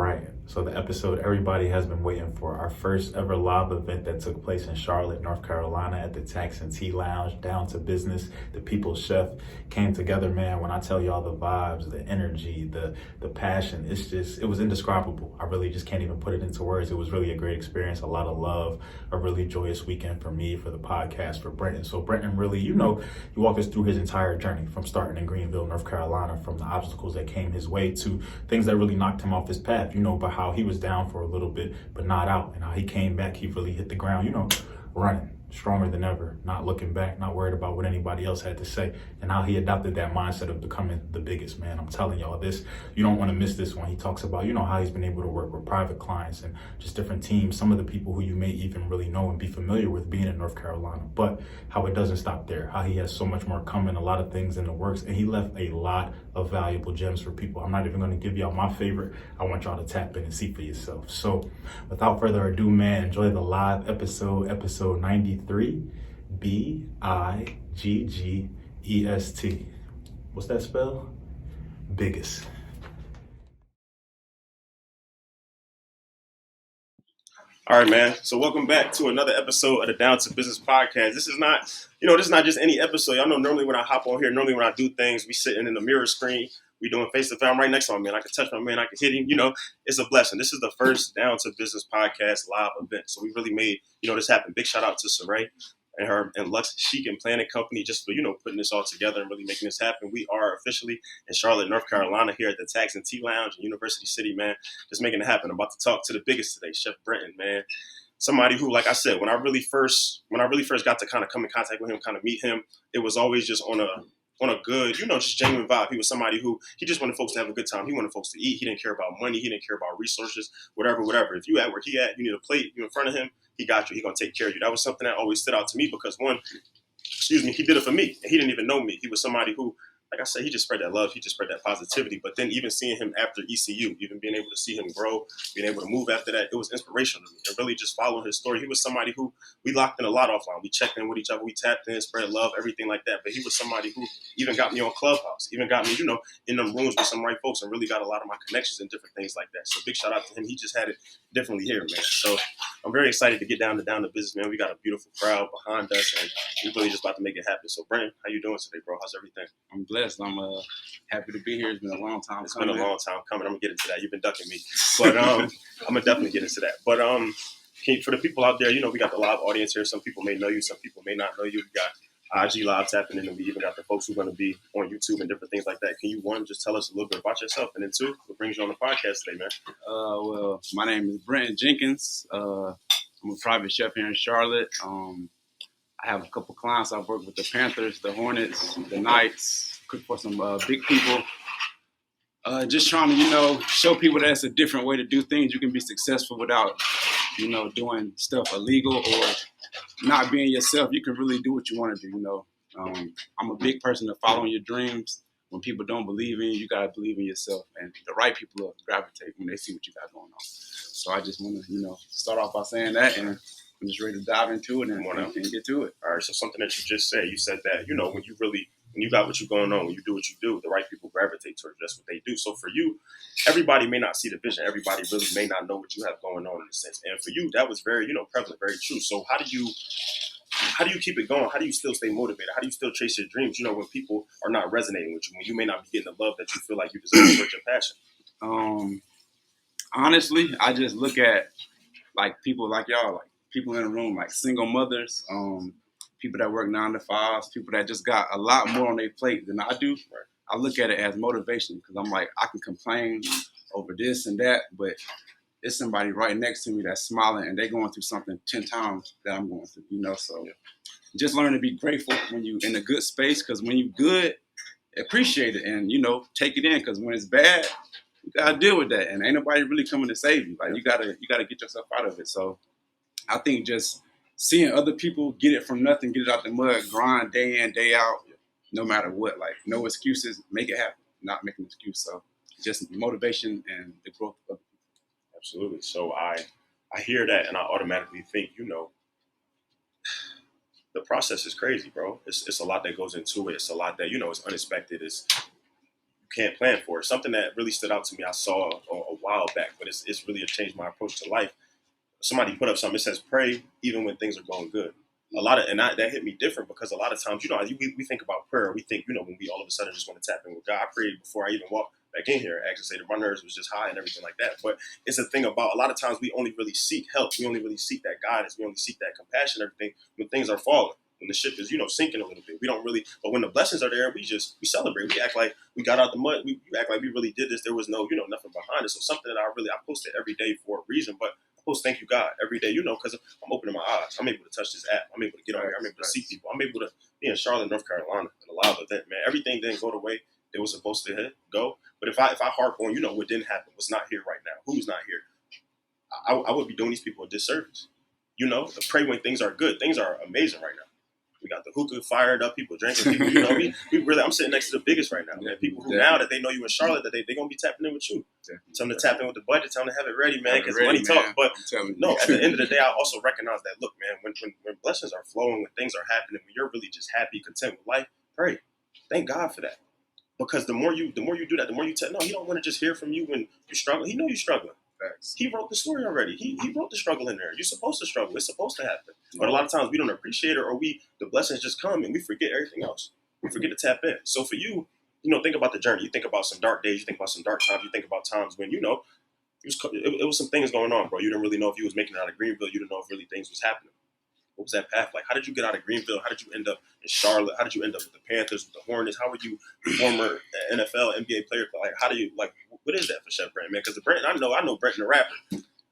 right, so the episode everybody has been waiting for, our first ever live event that took place in Charlotte, North Carolina at the Tax and Tea Lounge, Down to Business, the People's Chef came together, man. When I tell y'all the vibes, the energy, the passion, it was indescribable. I really just can't even put it into words. It was really a great experience, a lot of love, a really joyous weekend for me, for the podcast, for Brenton. So Brenton really, he walked us through his entire journey from starting in Greenville, North Carolina, from the obstacles that came his way to things that really knocked him off his path, but how he was down for a little bit, but not out, and how he came back, he really hit the ground, running, stronger than ever, not looking back, not worried about what anybody else had to say, and how he adopted that mindset of becoming the biggest, man. I'm telling y'all this, you don't want to miss this when he talks about, how he's been able to work with private clients and just different teams, some of the people who you may even really know and be familiar with being in North Carolina, but how it doesn't stop there, how he has so much more coming, a lot of things in the works, and he left a lot of valuable gems for people. I'm not even going to give y'all my favorite. I want y'all to tap in and see for yourself. So without further ado, man, enjoy the live episode 93, BIGGEST. What's that spell? Biggest. All right, man. So welcome back to another episode of the Down to Business podcast. This is not, this is not just any episode. Y'all know normally when I hop on here, normally when I do things, we sitting in the mirror screen, we doing face-to-face. I'm right next to my man. I can touch my man. I can hit him. It's a blessing. This is the first Down to Business podcast live event. So we really made, this happen. Big shout out to Saray and her and Lux Chic and Planning Company just for, putting this all together and really making this happen. We are officially in Charlotte, North Carolina here at the Tax and Tea Lounge in University City, man. Just making it happen. I'm about to talk to the biggest today, Chef Brenton, man. Somebody who, like I said, when I really first got to kind of come in contact with him, kind of meet him, it was always just on a good, just genuine vibe. He was somebody who, he just wanted folks to have a good time. He wanted folks to eat. He didn't care about money. He didn't care about resources, whatever. If you at where he at, you need a plate, you in front of him, he got you. He gonna take care of you. That was something that always stood out to me because he did it for me. And he didn't even know me. He was somebody who, like I said, he just spread that love. He just spread that positivity. But then even seeing him after ECU, even being able to see him grow, being able to move after that, it was inspirational to me. And really just following his story. He was somebody who we locked in a lot offline. We checked in with each other. We tapped in, spread love, everything like that. But he was somebody who even got me on Clubhouse, even got me, in them rooms with some right folks and really got a lot of my connections and different things like that. So big shout out to him. He just had it differently here, man. So I'm very excited to get down to business, man. We got a beautiful crowd behind us and we really just about to make it happen. So Brenton, how you doing today, bro? How's everything? I'm blessed. I'm happy to be here. It's been a long time coming. Been a long time coming. I'm gonna get into that. You've been ducking me, but I'm gonna definitely get into that. But for the people out there, we got the live audience here. Some people may know you, some people may not know you. We got IG lives happening, and we even got the folks who are going to be on YouTube and different things like that. Can you, one, just tell us a little bit about yourself, and then two, what brings you on the podcast today, man? Well, my name is Brenton Jenkins. I'm a private chef here in Charlotte. I have a couple clients. I've worked with the Panthers, the Hornets, the Knights, cook for some big people. Just trying to, show people that it's a different way to do things. You can be successful without, doing stuff illegal or not being yourself. You can really do what you want to do, I'm a big person of following your dreams. When people don't believe in you, you got to believe in yourself. And the right people will gravitate when they see what you got going on. So I just want to, start off by saying that, and I'm just ready to dive into it and get to it. All right, so something that you just said, you said that, when you got what you're going on, when you do what you do, the right people gravitate towards you. That's what they do. So for you, everybody may not see the vision. Everybody really may not know what you have going on in a sense. And for you, that was very, prevalent, very true. So how do you keep it going? How do you still stay motivated? How do you still chase your dreams, when people are not resonating with you, when you may not be getting the love that you feel like you deserve towards your passion? Honestly, I just look at like people like y'all, like people in the room, like single mothers, people that work 9 to 5s, people that just got a lot more on their plate than I do. Right. I look at it as motivation because I'm like, I can complain over this and that, but it's somebody right next to me that's smiling and they're going through something 10 times that I'm going through, So just learn to be grateful when you're in a good space, because when you're good, appreciate it and, take it in, because when it's bad, you got to deal with that. And ain't nobody really coming to save you. Like, you gotta get yourself out of it. So I think just seeing other people get it from nothing, get it out the mud, grind day in, day out, no matter what, like no excuses, make it happen, not make an excuse. So just motivation and the growth of it. Absolutely. So I hear that and I automatically think, the process is crazy, bro. It's a lot that goes into it. It's a lot that, it's unexpected. You can't plan for it. Something that really stood out to me, I saw a while back, but it's really changed my approach to life. Somebody put up something. It says pray even when things are going good. That hit me different because a lot of times, we think about prayer. We think, when we all of a sudden just want to tap in with God. I prayed before I even walked back in here. I actually say that my nerves was just high and everything like that. But it's a thing about a lot of times we only really seek help. We only really seek that guidance. We only seek that compassion, everything when things are falling. When the ship is, sinking a little bit. We don't really, but when the blessings are there, we celebrate. We act like we got out the mud. We act like we really did this. There was no, nothing behind it. So something that I posted every day for a reason, but I post thank you God every day, because I'm opening my eyes. I'm able to touch this app. I'm able to get on here. I'm able to see people. I'm able to be in Charlotte, North Carolina at a live event, man. Everything didn't go the way it was supposed to go. But if I harp on, what didn't happen, what's not here right now, who's not here, I would be doing these people a disservice. To pray when things are good. Things are amazing right now. We got the hookah fired up, people drinking. People, we really. I'm sitting next to the biggest right now, man. People who now that they know you in Charlotte, that they're gonna be tapping in with you. Tell them to tap in with the budget. Tell them to have it ready, man, because money talks. But no, at the end of the day, I also recognize that. Look, man, when blessings are flowing, when things are happening, when you're really just happy, content with life, pray, thank God for that. Because the more you do that, the more you tell. No, he don't want to just hear from you when you're struggling. He know you're struggling. He wrote the story already. He wrote the struggle in there. You're supposed to struggle. It's supposed to happen. But a lot of times we don't appreciate it, or the blessings just come and we forget everything else. We forget to tap in. So for you, think about the journey. You think about some dark days. You think about some dark times. You think about times when, it was some things going on, bro. You didn't really know if you was making it out of Greenville. You didn't know if really things was happening. What was that path like? How did you get out of Greenville? How did you end up in Charlotte? How did you end up with the Panthers, with the Hornets? How were you a former NFL, NBA player? Like, how do you, what is that for Chef Brenton, man? Because the Brenton, I know Brenton the rapper.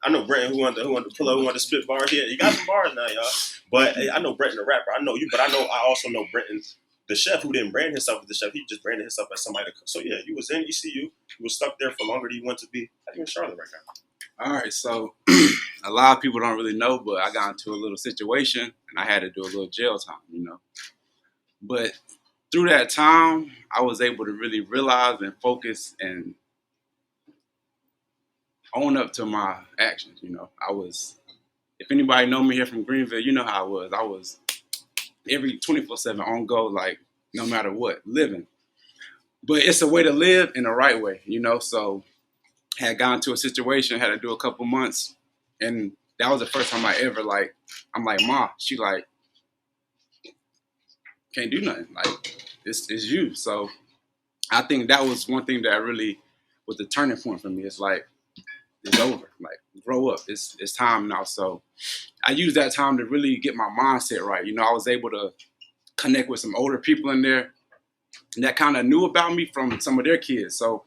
I know Brenton who wanted to pull up, who wanted to spit bars. He got some bars now, y'all. But I know Brenton the rapper. I know you, but I also know Brenton the chef who didn't brand himself as the chef. He just branded himself as somebody to cook. So yeah, you was in ECU. You was stuck there for longer than you wanted to be. How you in Charlotte right now? All right, so a lot of people don't really know, but I got into a little situation and I had to do a little jail time, But through that time, I was able to really realize and focus and own up to my actions, if anybody know me here from Greenville, you know how I was. I was every 24/7 on go, like no matter what, living. But it's a way to live in the right way, so had gotten into a situation, had to do a couple months, and that was the first time I ever I'm like, Ma, she can't do nothing. It's you. So I think that was one thing that really was the turning point for me. It's it's over. Grow up. It's time now. So I used that time to really get my mindset right. I was able to connect with some older people in there that kind of knew about me from some of their kids. So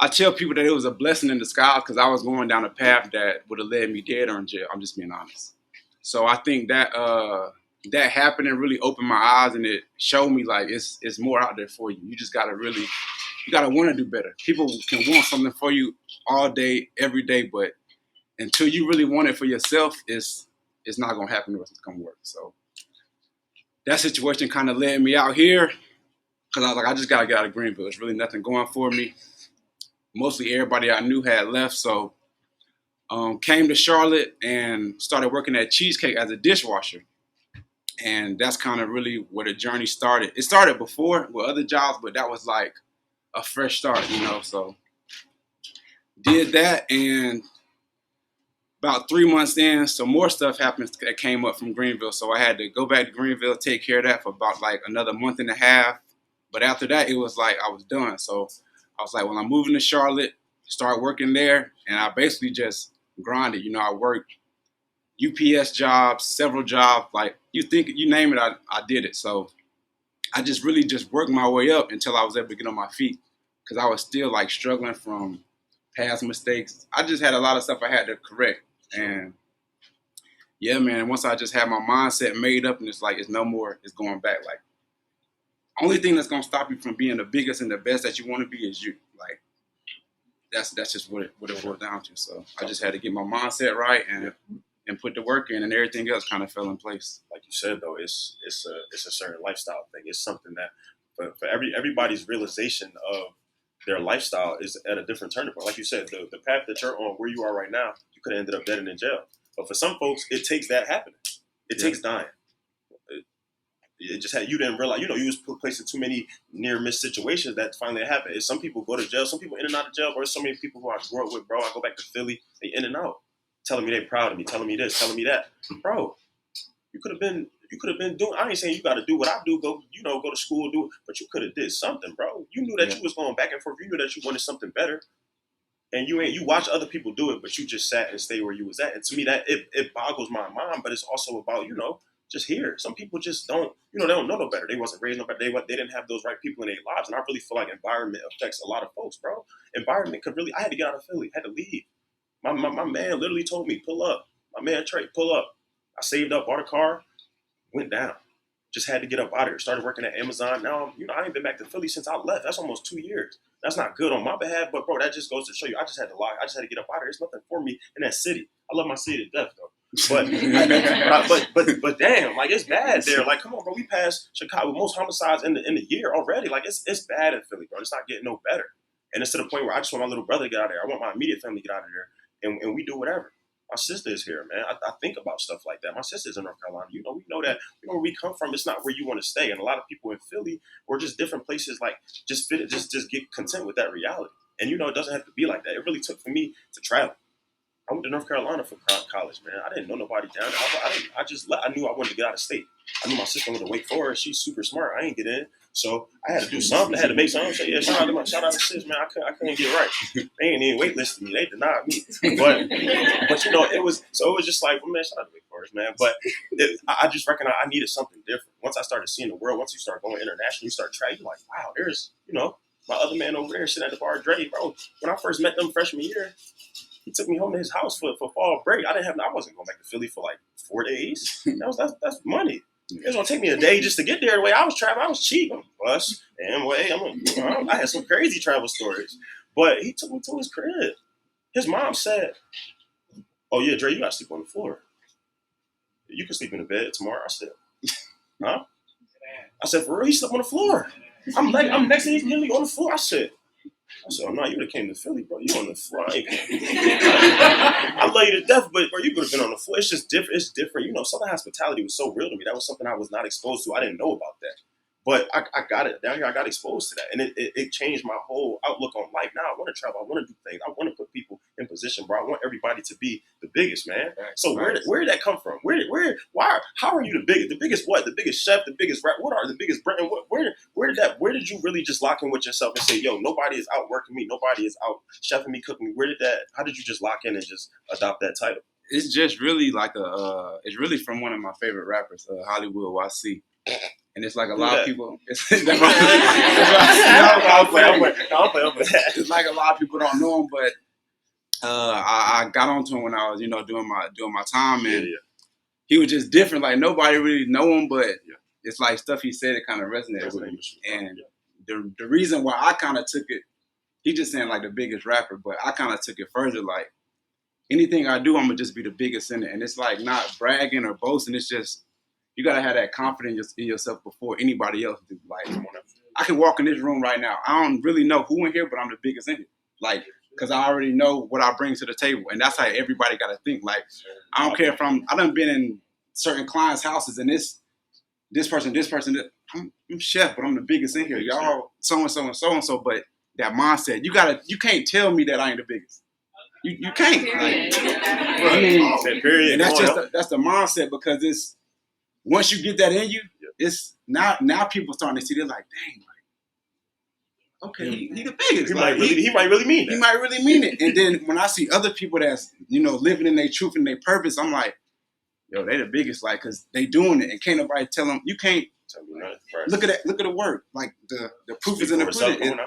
I tell people that it was a blessing in disguise because I was going down a path that would have led me dead or in jail. I'm just being honest. So I think that that happened and really opened my eyes, and it showed me it's more out there for you. You just gotta want to do better. People can want something for you all day, every day, but until you really want it for yourself, it's not gonna happen the rest to come work. So that situation kind of led me out here because I was like, I just gotta get out of Greenville. There's really nothing going for me. Mostly everybody I knew had left, so came to Charlotte and started working at Cheesecake as a dishwasher. And that's kind of really where the journey started. It started before with other jobs, but that was like a fresh start, So did that, and about 3 months in, some more stuff happened that came up from Greenville. So I had to go back to Greenville, take care of that for about another month and a half. But after that, it was I was done. So I was like, well, I'm moving to Charlotte, start working there. And I basically just grinded. I worked UPS jobs, several jobs. You name it, I did it. So I just really just worked my way up until I was able to get on my feet because I was still struggling from past mistakes. I just had a lot of stuff I had to correct. And yeah, man, once I just had my mindset made up and it's no more, it's going back. Only thing that's going to stop you from being the biggest and the best that you want to be is you. That's just what it boiled down to. So I just had to get my mindset right and put the work in, and everything else kind of fell in place. Like you said, though, it's a certain lifestyle thing. It's something that for everybody's realization of their lifestyle is at a different turning point. Like you said, the path that you're on, where you are right now, you could have ended up dead and in jail. But for some folks, it takes that happening. It takes dying. it just had, you didn't realize, you was put placed in too many near miss situations that finally happened. It's some people go to jail, some people in and out of jail, or so many people who I grew up with, bro. I go back to Philly, they in and out, telling me they proud of me, telling me this, telling me that, bro. You could have been doing. I ain't saying you got to do what I do. Go, go to school, do it. But you could have did something, bro. You knew that you was going back and forth. You knew that you wanted something better, and you watch other people do it, but you just sat and stayed where you was at. And to me, that it boggles my mind. But it's also about just here. Some people just don't. They don't know no better. They wasn't raised no better. They didn't have those right people in their lives. And I really feel like environment affects a lot of folks, bro. Environment could really. I had to get out of Philly. I had to leave. My man literally told me, pull up. My man Trey, pull up. I saved up, bought a car, went down. Just had to get up out of here. Started working at Amazon. Now, I ain't been back to Philly since I left. That's almost 2 years. That's not good on my behalf, but bro, that just goes to show you. I just had to lie. I just had to get up out of here. There's nothing for me in that city. I love my city to death, though. But damn, like it's bad there. Like, come on, bro. We passed Chicago most homicides in the year already. Like it's bad in Philly, bro. It's not getting no better. And it's to the point where I just want my little brother to get out of there. I want my immediate family to get out of there, and we do whatever. My sister is here, man. I think about stuff like that. My sister's in North Carolina. We know that. Where we come from. It's not where you want to stay. And a lot of people in Philly or just different places, like just get content with that reality. And it doesn't have to be like that. It really took for me to travel. I went to North Carolina for college, man. I didn't know nobody down there. I knew I wanted to get out of state. I knew my sister went to Wake Forest. She's super smart. I ain't get in. So I had to do something. I had to make something. Say, yeah, shout out to sis, man. I couldn't get right. They ain't even waitlisted me. They denied me. But it was just like, well, man, shout out to Wake Forest, man. But I just reckon I needed something different. Once I started seeing the world, once you start going international, you start trying. You're like, wow, there's my other man over there sitting at the bar, Dre, bro. When I first met them freshman year, he took me home to his house for fall break. I wasn't going back to Philly for like 4 days. That's money. It was gonna take me a day just to get there. The way I was traveling, I was cheap. I'm bus and way. I had some crazy travel stories. But he took me to his crib. His mom said, "Oh yeah, Dre, you gotta sleep on the floor. You can sleep in the bed tomorrow." I said, "Huh?" I said, "For real?" He slept on the floor. I'm next to him on the floor. I said, "Oh no, you would have came to Philly, bro. You on the floor. I love you to death, but bro, you could have been on the floor. It's just different. It's different. Southern hospitality was so real to me. That was something I was not exposed to. I didn't know about that. But I got it down here. I got exposed to that, and it changed my whole outlook on life. Now I want to travel. I want to do things. I want to put people in position, bro. I want everybody to be the biggest, man. So where did that come from? Why? How are you the biggest? The biggest what? The biggest chef? The biggest rap? What are the biggest Brenton? Where did you really just lock in with yourself and say, yo, nobody is outworking me. Nobody is out chefing me, cooking me. How did you just lock in and just adopt that title? It's just really like it's really from one of my favorite rappers, Hollywood YC. And it's like a lot of people. It's like a lot of people don't know him, but I got onto him when I was, doing my time, and he was just different. Like nobody really know him, but it's like stuff he said that kind of resonated with me. And the reason why I kind of took it, he just saying like the biggest rapper, but I kind of took it further. Like anything I do, I'm gonna just be the biggest in it, and it's like not bragging or boasting. It's just you gotta have that confidence in yourself before anybody else do. Like I can walk in this room right now. I don't really know who in here, but I'm the biggest in it. Like because I already know what I bring to the table, and that's how everybody gotta think. Like I don't care if I done been in certain clients' houses, and this person, I'm chef, but I'm the biggest in here. Y'all so and so and so and so, but that mindset, you can't tell me that I ain't the biggest. You can't. Like, I mean, period. And that's the mindset because it's once you get that in you, it's now people starting to see. They're like, dang, like, okay, he the biggest. He might really mean that. He might really mean it. And then when I see other people that's living in their truth and their purpose, I'm like, yo, they the biggest, like, cause they doing it, and can't nobody tell them you can't. Look at that. Look at the work. Like the proof is in the pudding.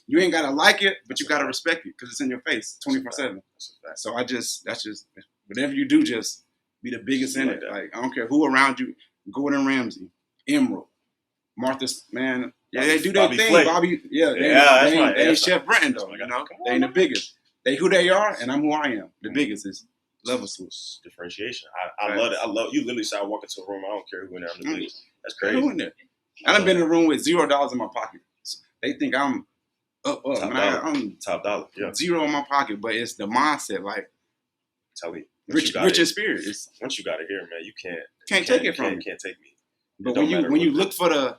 You ain't gotta like it, but you gotta respect it because it's in your face 24/7. So that's just whatever you do, just be the biggest in it. Like I don't care who around you. Gordon Ramsay, Emerald, Martha's man. Yeah, they do their thing. Flake. Bobby, they ain't Chef Brenton though. They ain't the biggest. They who they are, and I'm who I am. The biggest is level switch. Differentiation. I love it. I love you. Literally said I walk into a room. I don't care who in there. I'm the biggest. That's crazy. Who in there? I done been in a room with $0 in my pocket. They think I'm I'm top dollar. Yeah. $0 in my pocket, but it's the mindset. Like, tell me, rich in spirit. Once you got it here, man, you can't take it from me. Can't take me. But when you look for the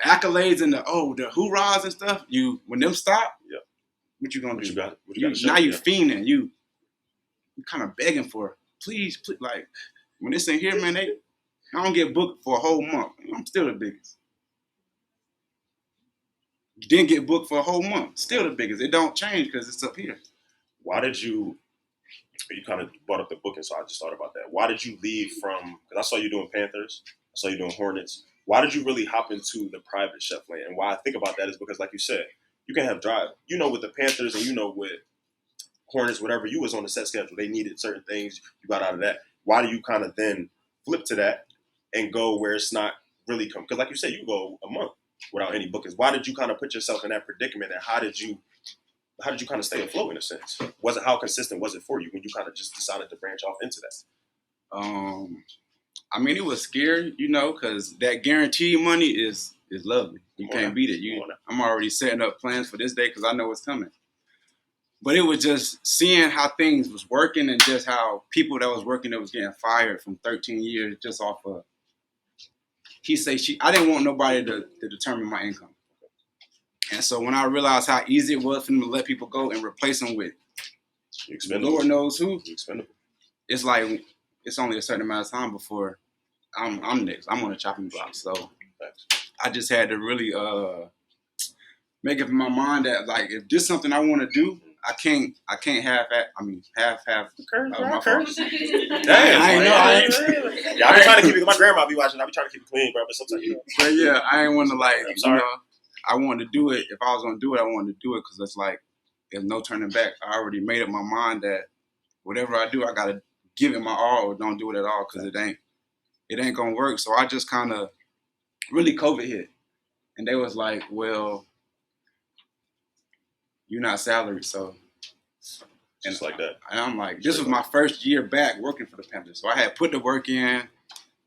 accolades and the hoorahs and stuff, when them stop, what you gonna do? Now you fiending, you kind of begging for, please, like when this ain't here, man, I don't get booked for a whole month. I'm still the biggest. Didn't get booked for a whole month, still the biggest. It don't change because it's up here. Why did you kind of brought up the booking, so I just thought about that. Why did you leave from, because I saw you doing Panthers, I saw you doing Hornets. Why did you really hop into the private chef lane? And why I think about that is because, like you said, you can have drive. With the Panthers and with Hornets, whatever, you was on the set schedule. They needed certain things. You got out of that. Why do you kind of then flip to that and go where it's not really come? Because like you said, you go a month without any bookings. Why did you kind of put yourself in that predicament, and how did you kind of stay afloat in a sense? How consistent was it for you when you kind of just decided to branch off into that? I mean, it was scary, because that guaranteed money is lovely. You can't beat it. I'm already setting up plans for this day because I know what's coming. But it was just seeing how things was working, and just how people that was working that was getting fired from 13 years just off of he say she. I didn't want nobody to determine my income. And so when I realized how easy it was for them to let people go and replace them with Lord knows who, it's like it's only a certain amount of time before I'm next. I'm on a chopping block. So I just had to really make up in my mind that, like, if this is something I want to do, I can't half. My phone. Damn, I be trying to keep it. My grandma be watching. I be trying to keep it clean, bro. But sometimes But yeah, I ain't want to I wanted to do it. If I was going to do it, I wanted to do it because it's like there's no turning back. I already made up my mind that whatever I do, I got to give it my all or don't do it at all because it ain't going to work. So I just kind of really COVID hit. And they was like, well, you're not salaried. So. Just like that. And I'm like, this was my first year back working for the Panthers. So I had put the work in,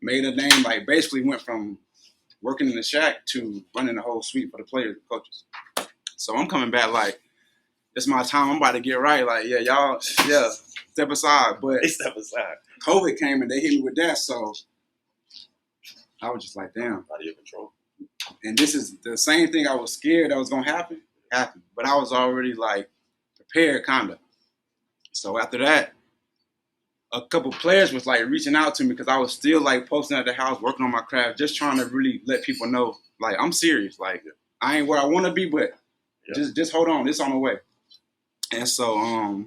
made a name, like basically went from working in the shack to running the whole suite for the players and coaches. So I'm coming back like, it's my time. I'm about to get right. Like, y'all, step aside. But they step aside. COVID came and they hit me with that. So I was just like, damn. Out of your control. And this is the same thing I was scared that was going to happen. But I was already like prepared, kind of. So after that, a couple players was like reaching out to me because I was still like posting at the house, working on my craft, just trying to really let people know, like, I'm serious. Like, I ain't where I want to be, but just hold on. It's on the way. And so a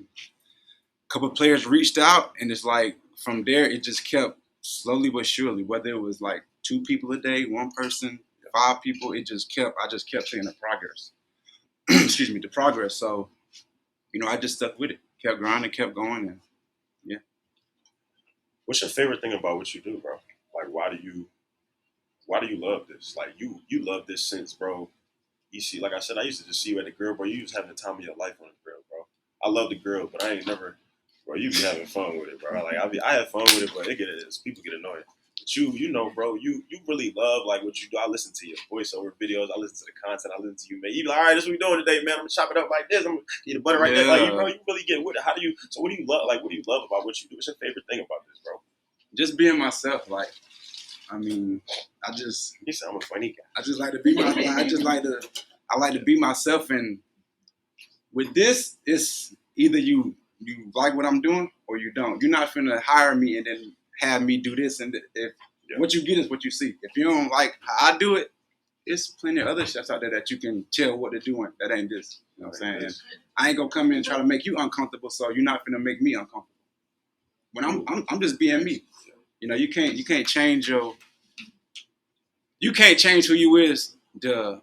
couple players reached out, and it's like from there, it just kept slowly but surely, whether it was like 2 people a day, 1 person, 5 people, I just kept seeing the progress. Excuse me, the progress. So, I just stuck with it, kept grinding, kept going, and What's your favorite thing about what you do, bro? Like, why do you love this? Like, you love this since, bro. You see, like I said, I used to just see you at the grill, bro. You was having the time of your life on the grill, bro. I love the grill, but I ain't never, bro. You be having fun with it, bro. Like, I have fun with it, but people get annoyed. But you, bro, you really love like what you do. I listen to your voiceover videos. I listen to the content. I listen to you, man. You be like, all right, this is what we doing today, man. I'm gonna chop it up like this. I'm gonna eat the butter right there. Like, you really get with it. So what do you love? Like, what do you love about what you do? What's your favorite thing about this, bro? Just being myself. Like, I mean, You sound I'm a funny guy. I just like to be myself. I like to be myself, and with this, it's either you like what I'm doing or you don't. You're not finna hire me and then have me do this, and if what you get is what you see. If you don't like how I do it, it's plenty of other chefs out there that you can tell what they're doing. That ain't this. You know what I'm saying? And I ain't gonna come in and try to make you uncomfortable, so you're not finna make me uncomfortable. When I'm just being me. You can't change who you is to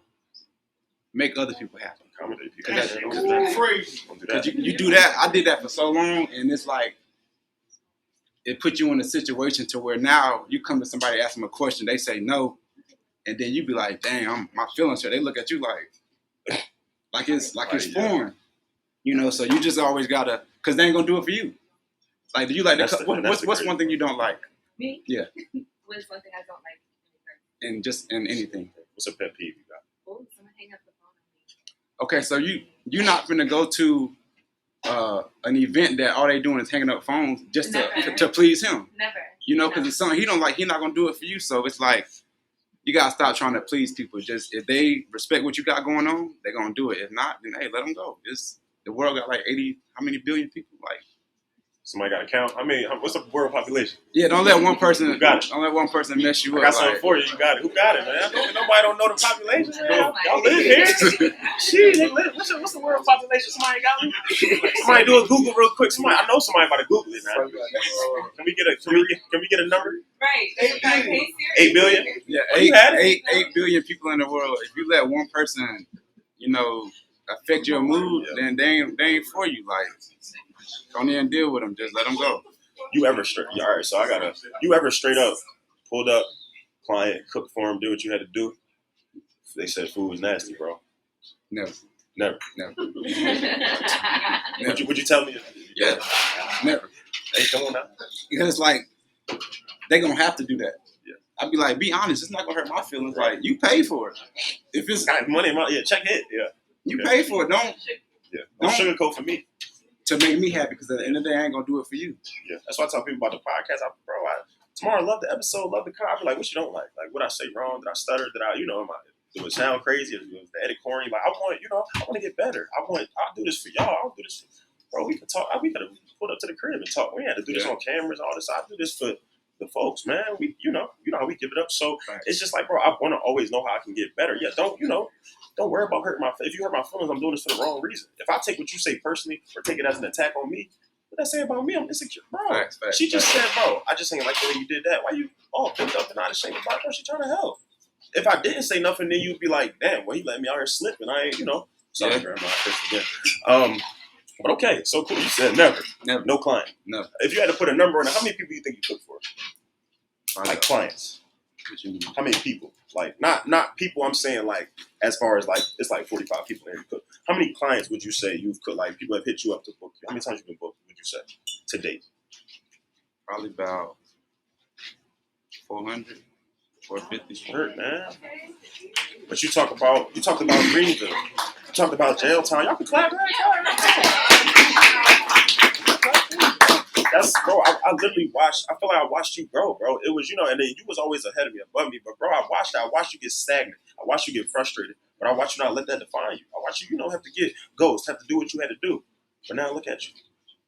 make other people happy. Because you do that. I did that for so long, and it's like it put you in a situation to where now you come to somebody, ask them a question, they say no, and then you be like, "Dang, my feelings hurt." They look at you like it's foreign, So you just always gotta, because they ain't gonna do it for you. Like, do you like what's one thing you don't like? Me? Yeah. What's one thing I don't like? In anything. What's a pet peeve you got? Oh, someone hang up the phone on me. Okay, so you're not gonna go to an event that all they doing is hanging up phones just to please him. Never. You know, because it's something he don't like. He not gonna do it for you. So it's like you gotta stop trying to please people. Just if they respect what you got going on, they're gonna do it. If not, then hey, let them go. The world got like 80, how many billion people? Like Somebody got to count. I mean, what's the world population? yeah, don't let one person. Who got it? Don't let one person mess you I up. got something Like, for you. You got it. Who got it, man? Nobody don't know the population. Y'all live here. Shit, they live. What's the world population? Somebody got me. Somebody do a Google real quick. I know somebody about to Google it now. Can we get a number? Right. 8 billion. yeah, You had it. 8 billion people in the world. If you let one person, you know, affect your mood, then they ain't for you. Like, don't even deal with them. Just let them go. You ever straight? All right, so you ever straight up pulled up, client, cooked for him, did what you had to do? They said food was nasty, bro. Never. Would you tell me? Yeah, never. Hey, come on now. Because it's like they gonna have to do that. Yeah. I'd be like, be honest, it's not gonna hurt my feelings. Like you pay for it. If it's Got money, check it. Yeah, you pay for it, don't sugarcoat for me. to make me happy. Because at the end of the day, I ain't gonna do it for you. Yeah, that's why I tell people about the podcast. Tomorrow I love the episode, love the car. Like, what you don't like? Like, what I say wrong? Did I stutter? Did I, did it sound crazy? Did it edit corny? Like, I want to get better. I'll do this for y'all. I'll do this. Bro, we could talk. We could have put up to the crib and talk. We had to do this on cameras, all this. I do this for the folks, man. We, how we give it up. So it's just like, bro, I want to always know how I can get better. Yeah, don't worry about hurting if you hurt my feelings, I'm doing this for the wrong reason. If I take what you say personally or take it as an attack on me, what that say about me? I'm insecure, bro. Facts. She just said, bro, I just ain't like the way you did that. Why you all bent up and not ashamed about it? Bro, she trying to help. If I didn't say nothing, then you'd be like, damn, well, he let me out here slip and I ain't, Sorry, Grandma, I cursed again. But okay, so cool. You said never. No client. Never. If you had to put a number on it, how many people you think you cooked for? Like clients. What you mean? How many people? Like not people. I'm saying like as far as like it's like 45 people there you cook. How many clients would you say you've cooked? Like people have hit you up to book you. How many times you been booked? Would you say to date? Probably about 400, 450. Hurt, man. But you talked about Greenville. You talked about jail time. Y'all can clap. That's bro. I literally watched. I feel like I watched you grow, bro. It was and then you was always ahead of me, above me. But bro, I watched you get stagnant. I watched you get frustrated. But I watched you not let that define you. I watched you, have to get ghost, have to do what you had to do. But now look at you.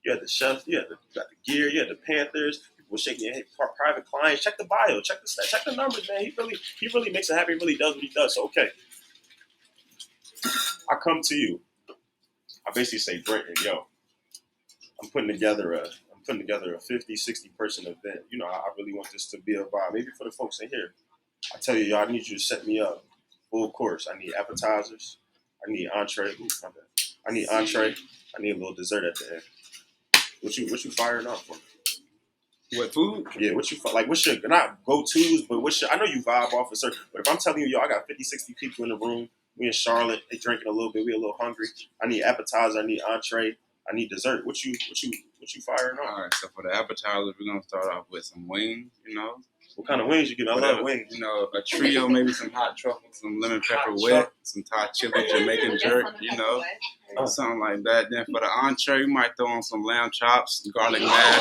You had the chef. You got the gear. You had the Panthers. People were shaking your head. Private clients. Check the bio. Check the numbers, man. He really makes it happen. He really does what he does. So okay, I come to you. I basically say, Brenton, yo, I'm putting together a 50, 60 person event. I really want this to be a vibe. Maybe for the folks in here. I tell you, y'all, I need you to set me up full course. I need appetizers. I need entree. I need entree. I need a little dessert at the end. What you firing up for? What food? Yeah, what's your, not go-tos, but I know you vibe off of certain, but if I'm telling you, yo, I got 50, 60 people in the room, we in Charlotte, they drinking a little bit, we a little hungry. I need appetizer, I need entree, I need dessert. What you firing on? All right, so for the appetizer, we're gonna start off with some wings. What kind of wings you get? I love wings. A trio, maybe some hot truffle, some lemon pepper wet, some Thai chili, Jamaican jerk. Something like that. Then for the entree, we might throw on some lamb chops, garlic mash,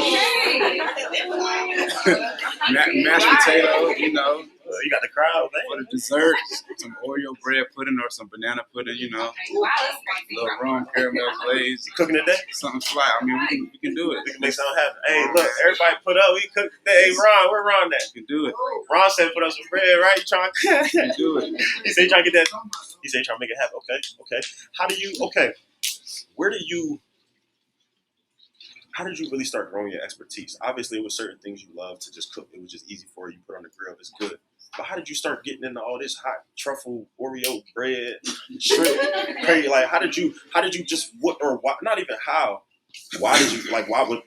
mashed potato. You got the crowd, man. For the dessert, some Oreo bread pudding or some banana pudding. Wow, Little rum caramel glaze. You cooking today? Something fly. I mean, we can do it. We can make something happen. Hey, look, everybody put up. We cook today. Hey, Ron, where Ron at? We can do it. Ron said put up some bread, right? You trying? We can do it. He said trying to get that. He said trying to make it happen. Okay. How did you really start growing your expertise? Obviously, it was certain things you love to just cook. It was just easy for you. Put on the grill. It's good. But how did you start getting into all this hot truffle, Oreo bread, shrimp? Crazy. Like, how did you just what or why? Not even how. Why did you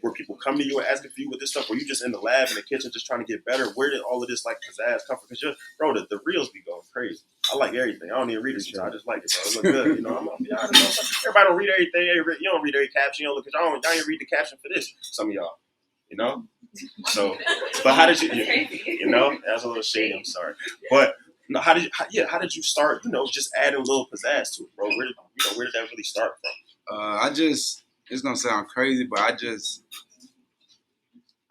were people coming to you and asking for you with this stuff? Were you just in the lab in the kitchen just trying to get better? Where did all of this pizzazz come from? Because the reels be going crazy. I like everything. I don't even read it. I just like it, bro. It look good. I'm be honest. Everybody don't read everything. You don't read every caption. You don't look at y'all. Y'all ain't read the caption for this. Some of y'all. So, but how did you? That's a little shady. I'm sorry, but no. How did you start? Just adding a little pizzazz to it, bro. Where did that really start from? It's gonna sound crazy, but I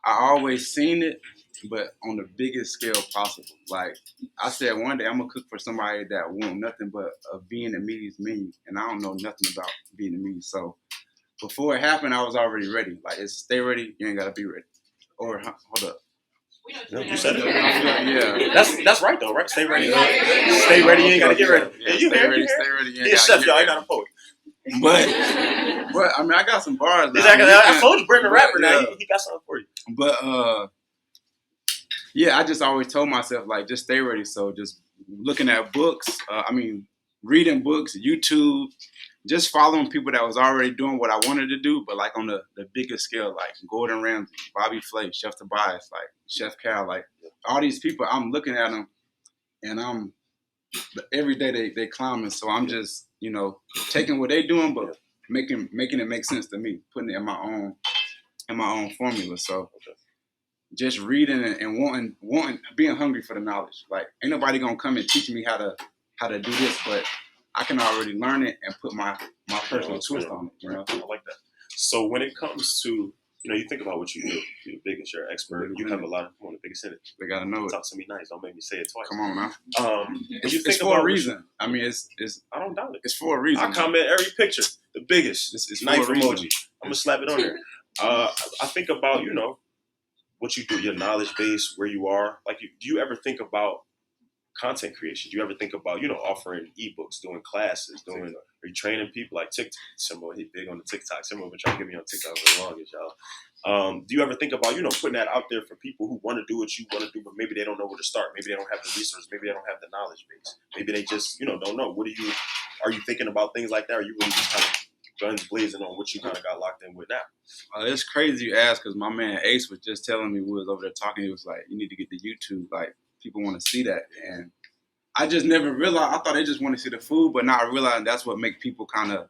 always seen it but on the biggest scale possible. Like I said, one day I'm gonna cook for somebody that want nothing but a Vietnamese menu, and I don't know nothing about Vietnamese. So before it happened, I was already ready. Like it's stay ready, you ain't gotta be ready. Or hold up. No, you said it. Yeah. That's right though, right? Stay ready. Stay ready. You ain't gotta get ready. Yeah, you stay here? ready. You Stay here? ready. You He ain't a gotta chef, get y'all. ready. Ain't not a poet. But I mean, I got some bars. Now. Exactly. I told you, Brenton, a but, rapper. Now yeah. he got something for you. But yeah, I just always told myself like just stay ready. So just looking at books. Reading books, YouTube, just following people that was already doing what I wanted to do, but like on the biggest scale, like Gordon Ramsay, Bobby Flay, Chef Tobias, like Chef Cal, like all these people. I'm looking at them, and every day they climbing. So I'm just taking what they doing, but making it make sense to me, putting it in my own formula. So just reading and wanting being hungry for the knowledge. Like ain't nobody gonna come and teach me how to do this, but I can already learn it and put my personal twist on it. I like that. So when it comes to you think about what you do. You're the biggest. You're an expert. You have a lot of the biggest in it. They gotta know it. Talk to me nice. Don't make me say it twice. Come on now. It's for a reason. I mean, it's I don't doubt it. It's for a reason. I comment every picture. The biggest. It's knife for a reason. emoji. I'm gonna slap it on there. I think about what you do, your knowledge base, where you are. Like, do you ever think about content creation? Do you ever think about, offering ebooks, doing classes, are you training people like TikTok? Simba, he big on the TikTok. Simba been trying to get me on TikTok for the longest, y'all. Do you ever think about, putting that out there for people who want to do what you want to do, but maybe they don't know where to start. Maybe they don't have the resources. Maybe they don't have the knowledge base. Maybe they just, don't know. Are you thinking about things like that? Or are you really just kind of guns blazing on what you kind of got locked in with now? It's crazy you ask because my man Ace was just telling me, we was over there talking, he was like, you need to get the YouTube, like people want to see that. And I just never realized, I thought they just want to see the food, but now I realize that's what makes people kind of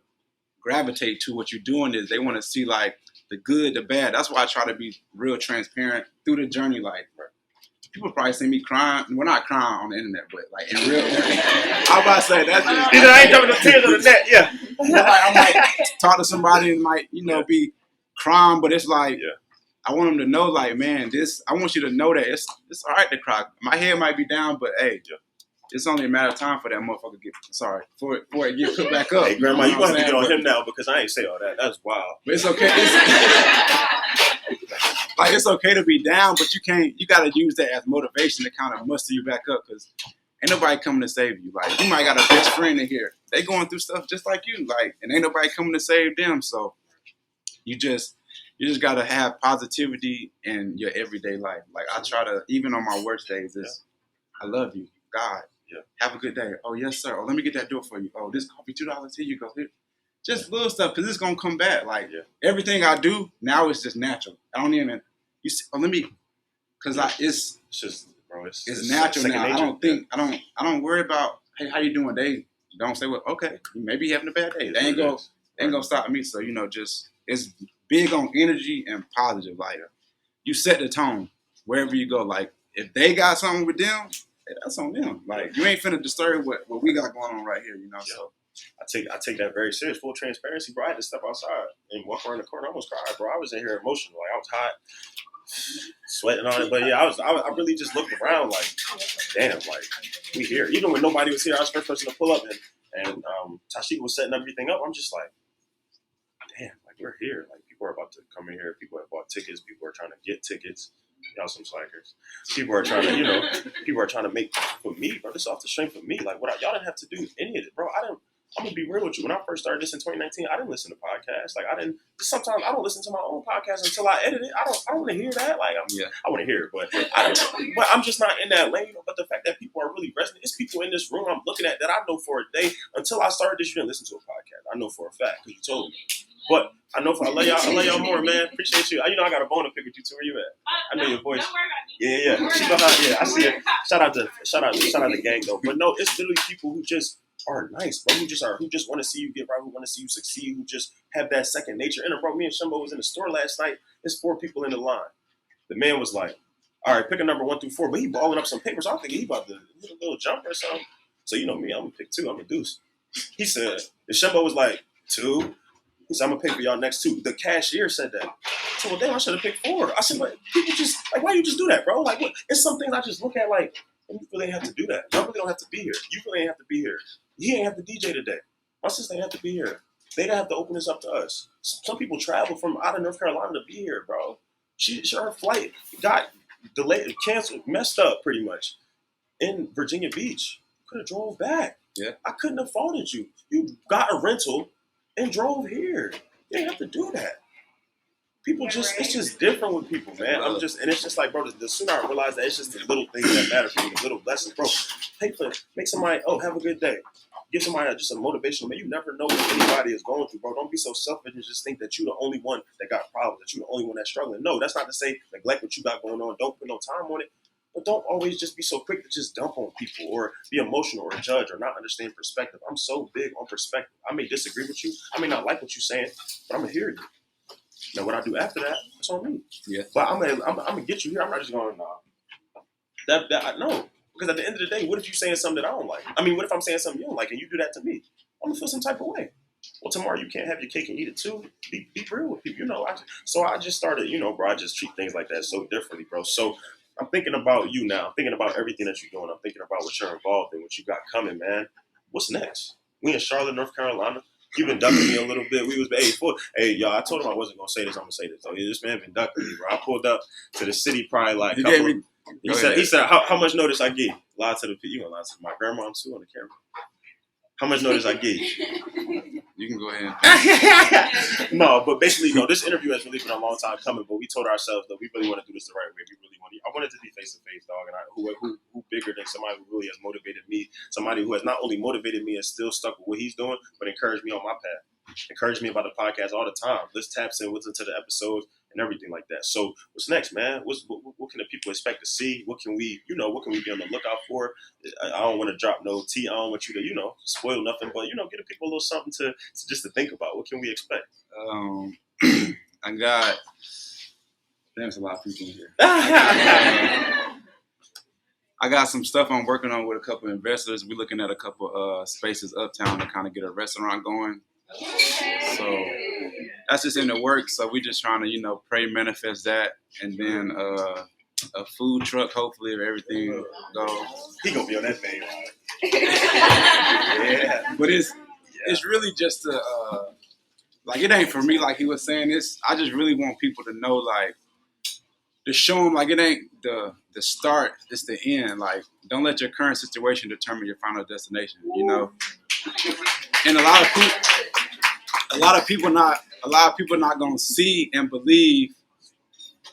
gravitate to what you're doing is they want to see like the good, the bad. That's why I try to be real transparent through the journey. Like people probably see me crying. We're not crying on the internet, but like in real, I'm about to say that's just. I ain't coming to tears on the net, yeah. I might talk to somebody and might, be crying, but it's like, I want them to know, like, man, I want you to know that it's all right to cry. My head might be down, but hey, it's only a matter of time for that motherfucker for it get put back up. Hey, Grandma, you gonna have to get on him now because I ain't say all that. That's wild. But it's okay. It's okay to be down, but you gotta use that as motivation to kind of muster you back up because ain't nobody coming to save you. Like, you might got a best friend in here. They going through stuff just like you, like, and ain't nobody coming to save them. So you just gotta have positivity in your everyday life. Like I try to, even on my worst days, I love you, God. Yeah. Have a good day. Oh, yes, sir. Oh, let me get that door for you. Oh, this coffee, $2. Here you go. Here. Just little stuff, because it's going to come back. Like, everything I do now is just natural. I don't even, because it's just, bro, it's natural now. Nature. I don't worry about, hey, how you doing? They don't say, well, okay, maybe you having a bad day. They ain't going to stop me. So, just, it's big on energy and positive. Like, you set the tone wherever you go. Like, if they got something with them, hey, that's on them. Like, you ain't finna disturb what we got going on right here, So I take that very serious. Full transparency, bro. I had to step outside and walk around the corner. I almost cried, bro. I was in here emotional. Like, I was hot, sweating on it. But yeah, I really just looked around like, damn, like, we here. Even when nobody was here, I was the first person to pull up and Tashika was setting everything up. I'm just like, damn, like, we're here. Like, people are about to come in here. People have bought tickets. People are trying to get tickets. Y'all some slackers. People are trying to, make for me, bro. This is off the strength of me. Like, y'all didn't have to do any of it, bro. I'm gonna be real with you. When I first started this in 2019, I didn't listen to podcasts. Like, sometimes I don't listen to my own podcast until I edit it. I don't want to hear that. Like, I want to hear it, but I'm just not in that lane. But the fact that people are really resonating, it's people in this room I'm looking at that I know for a day. Until I started this, you didn't listen to a podcast. I know for a fact because you told me. But I know I love y'all more, man. Appreciate you. I got a bone to pick with you too. Where you at? I know your voice. Yeah. She know how. Yeah, I see it. Shout out the gang though. But no, it's literally people who just are nice, bro. Who just want to see you get right, who want to see you succeed, who just have that second nature. And bro, me and Shumbo was in the store last night. There's 4 people in the line. The man was like, "All right, pick a number 1 through 4." But he balling up some papers. I'm thinking he about to hit a little jumper or something. So you know me, I'm gonna pick 2. I'm a deuce. He said, and Shumbo was like 2. He said, I'm going to pay for y'all next 2. The cashier said that. So well, damn, I should have picked 4. I said, like, people just like, why you just do that, bro? Like, what? It's some things I just look at like, you really ain't have to do that. Y'all really don't have to be here. You really ain't have to be here. He ain't have to DJ today. My sister ain't have to be here. They didn't have to open this up to us. Some people travel from out of North Carolina to be here, bro. Her flight got delayed, canceled, messed up pretty much in Virginia Beach. Could have drove back. Yeah. I couldn't have faulted you. You got a rental and drove here. You didn't have to do that. People it's just different with people, man. And it's just like, bro, the sooner I realize that it's just the little things that matter for me, the little blessings, bro. Make somebody, have a good day. Give somebody just a motivational, man. You never know what anybody is going through, bro. Don't be so selfish and just think that you're the only one that got problems, that you're the only one that's struggling. No, that's not to say neglect what you got going on. Don't put no time on it. But don't always just be so quick to just dump on people or be emotional or judge or not understand perspective. I'm so big on perspective. I may disagree with you. I may not like what you're saying, but I'm going to hear you. Now, what I do after that, that's on me. Yeah. But I'm gonna get you here. I'm not just going, no. Because at the end of the day, what if you're saying something that I don't like? I mean, what if I'm saying something you don't like and you do that to me? I'm gonna feel some type of way. Well, tomorrow you can't have your cake and eat it too. Be real with people, So I just started, bro, I just treat things like that so differently, bro. So I'm thinking about you now. I'm thinking about everything that you're doing. I'm thinking about what you're involved in, what you got coming, man. What's next? We in Charlotte, North Carolina. You've been ducking me a little bit. Y'all, I told him I wasn't going to say this. I'm going to say this. So this man been ducking me, bro. I pulled up to the city probably like he said, how much notice I give? Lie to the people. You going to lie to my grandma too on the camera. How much notice I give? You can go ahead. No, but basically, this interview has really been a long time coming, but we told ourselves that we really want to do this the right way. I wanted to be face-to-face, dog, and who bigger than somebody who really has motivated me, somebody who has not only motivated me and still stuck with what he's doing, but encouraged me on my path, encouraged me about the podcast all the time. Let's taps in, listen to the episodes and everything like that. So what's next, man? What can the people expect to see? What can we be on the lookout for? I don't want to drop no tea. I don't want you to, spoil nothing, but, give the people a little something to just to think about. What can we expect? There's a lot of people in here. I got some stuff I'm working on with a couple of investors. We're looking at a couple spaces uptown to kind of get a restaurant going. So that's just in the works. So we're just trying to, pray, manifest that. And then a food truck, hopefully, if everything goes. He going to be on that thing. Yeah. But it's really just it ain't for me, like he was saying this. I just really want people to know, to show them, it ain't the start, it's the end. Don't let your current situation determine your final destination, And a lot of people not gonna see and believe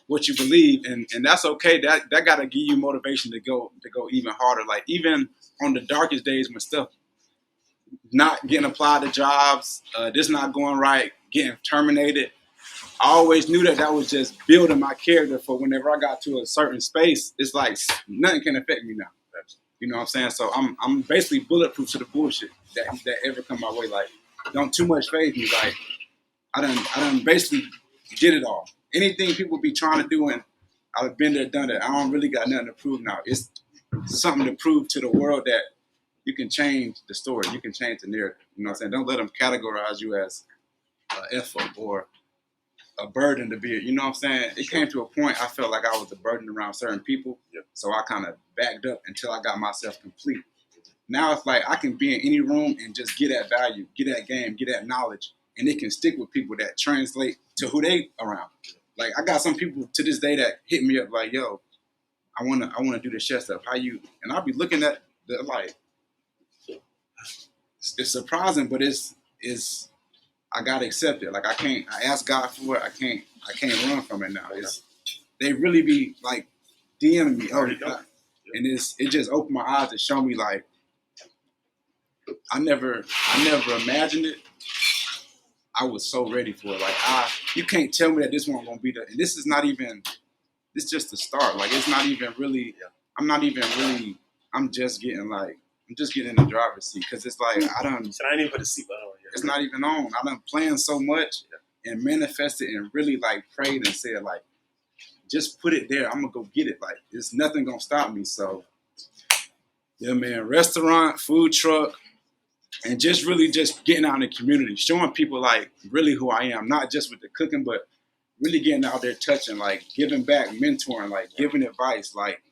what you believe, and that's okay. That gotta give you motivation to go even harder. Even on the darkest days when stuff not getting applied to jobs, this not going right, getting terminated. I always knew that was just building my character for whenever I got to a certain space. It's like nothing can affect me now. You know what I'm saying? So I'm basically bulletproof to the bullshit that ever come my way. Don't too much faze me. I done basically did it all. Anything people be trying to do, and I've been there, done it. I don't really got nothing to prove now. It's something to prove to the world that you can change the story. You can change the narrative. You know what I'm saying? Don't let them categorize you as an effort or a burden to be. You know what I'm saying? It came to a point I felt like I was a burden around certain people. Yep. So I kind of backed up until I got myself complete. Now it's like I can be in any room and just get that value, get that game, get that knowledge, and it can stick with people that translate to who they around. I got some people to this day that hit me up yo, I wanna do the chef stuff. How you? And I'll be looking at it's surprising, but it's I gotta accept it. I ask God for it. I can't run from it now. They really be DMing me all the time. And it just opened my eyes to show me I never imagined it. I was so ready for it. You can't tell me that this one gonna be and this is not even. It's just the start. It's not even really. I'm not even really. I'm just getting in the driver's seat because it's I done. So I didn't even put the seatbelt on here. It's not even on. I done planned so much and manifested and really prayed and said just put it there. I'm gonna go get it. There's nothing gonna stop me. So yeah, man. Restaurant, food truck. And just getting out in the community, showing people really who I am, not just with the cooking, but really getting out there, touching, like giving back, mentoring, like giving advice, like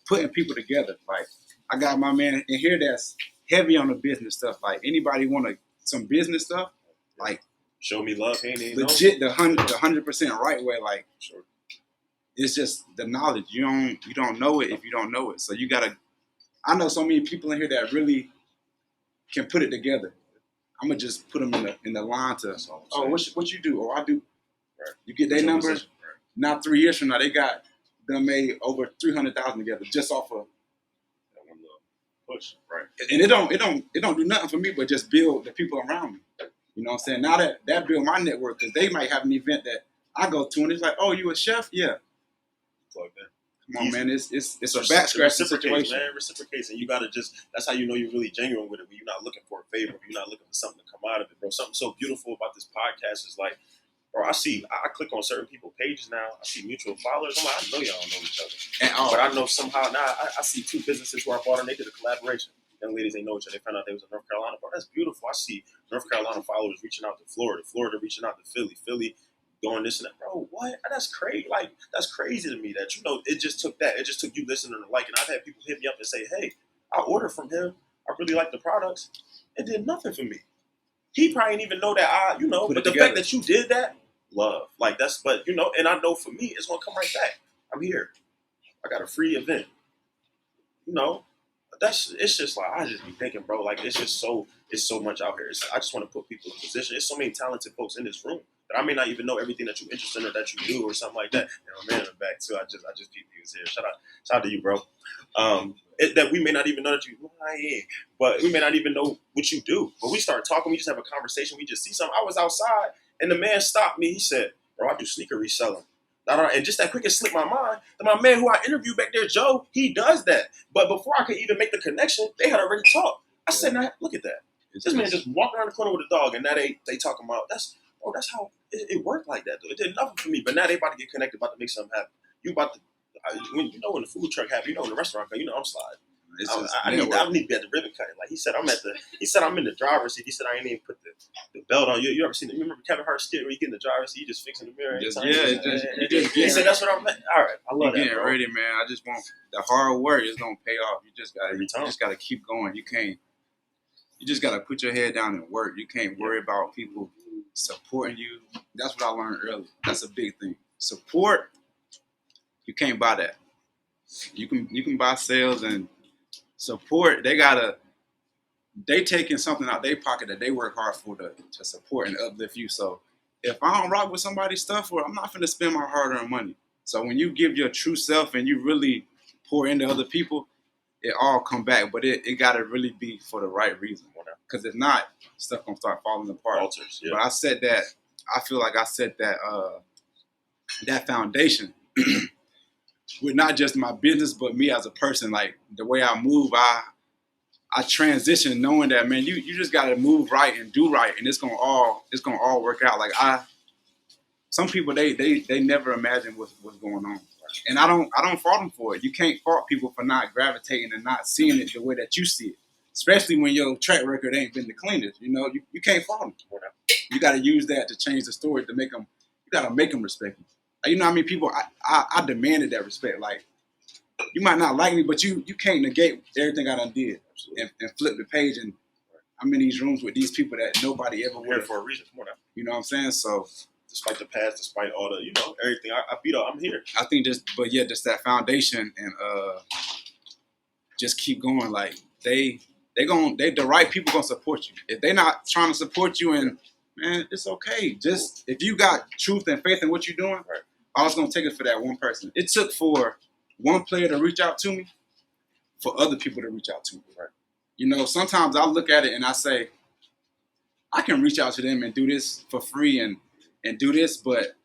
putting people together. Like I got my man in here that's heavy on the business stuff. Like anybody want some business stuff, like Show me love. He ain't even know. legit the 100% right way. Like Sure. it's just the knowledge. You don't know it if you don't know it. So you gotta. I know so many people in here that really can put it together. I'm gonna just put them in the line to. Oh, what you do? Oh, I do. Right. You get their Your number. position. Right. Not 3 years from now, they got them made over 300,000 together just off of. That one little push. Right. And it don't do nothing for me, but just build the people around me. You know what I'm saying? Now that build my network, because they might have an event that I go to and it's like, oh, you a chef? Yeah. Plug that. Come on, man. It's So a back scratching reciprocates, situation. man. Reciprocates, and you gotta that's how you know you're really genuine with it. When you're not looking for a favor, when you're not looking for something to come out of it, bro. Something so beautiful about this podcast is like, bro. I click on certain people's pages now. I see mutual followers. I'm like, I know y'all don't know each other, but I know somehow now. I see two businesses who I bought and they did a collaboration. Young ladies, they know each other. They found out they was in North Carolina, bro. That's beautiful. I see North Carolina followers reaching out to Florida, Florida reaching out to Philly doing this and that, bro. What? That's crazy. Like that's crazy to me. That it just took that. It just took you listening and liking. I've had people hit me up and say, "Hey, I ordered from him. I really like the products. It did nothing for me. He probably didn't even know that but the fact that you did that, love. Like that's, but and I know for me, it's gonna come right back. I'm here. I got a free event. It's just like I just be thinking, bro. Like it's so much out here. I just want to put people in position. There's so many talented folks in this room that I may not even know everything that you're interested in or that you do or something like that. And my man in the back too. I just peeped he was here. Shout out to you, bro. That we may not even know that you lying, but we may not even know what you do. But we start talking. We just have a conversation. We just see something. I was outside and the man stopped me. He said, "Bro, I do sneaker reselling." And just that quick, it slipped my mind that my man who I interviewed back there, Joe, he does that. But before I could even make the connection, they had already talked. I said, "Now look at that. This man just walking around the corner with a dog, and now they talking about that's how it worked like that. Though it did nothing for me, but now they about to get connected, about to make something happen. You about to when the food truck happen, when the restaurant happen, I'm sliding. I need to be at the ribbon cutting. Like he said, I'm in the driver's seat. He said I ain't even put the belt on. You ever seen it? You remember Kevin Hart's skit where you get in the driver's seat, you just fixing the mirror? He said that's what I'm at. All right, I love that. Getting ready, man. I just want the hard work is gonna pay off. You just gotta keep going. You just gotta put your head down and work. You can't worry about people supporting you. That's what I learned early. That's a big thing. Support, you can't buy that. You can buy sales and support. They taking something out their pocket that they work hard for to support and uplift you. So if I don't rock with somebody's stuff, I'm not finna spend my hard-earned money. So when you give your true self and you really pour into other people, it all come back. But it gotta really be for the right reason. Because if not, stuff gonna start falling apart. Altars, yeah. But I feel like I set that foundation with not just my business, but me as a person. Like the way I move, I transition knowing that, man, you just gotta move right and do right, and it's gonna all work out. Like some people they never imagine what's going on, and I don't fault them for it. You can't fault people for not gravitating and not seeing it the way that you see it, especially when your track record ain't been the cleanest. You can't fault them. You gotta use that to change the story to make them. You gotta make them respect you. You know how many people I demanded that respect. Like you might not like me, but you can't negate everything I done did and flip the page. And I'm in these rooms with these people that nobody ever would. Here for a reason. Come on now. You know what I'm saying? So despite the past, despite all the everything I beat up, I'm here. I think just that foundation and just keep going. Like the right people gonna support you. If they not trying to support you, and man, it's okay. Just if you got truth and faith in what you're doing, right. I was gonna take it for that one person. It took for one player to reach out to me, for other people to reach out to me. Right. Sometimes I look at it and I say, I can reach out to them and do this for free and do this, but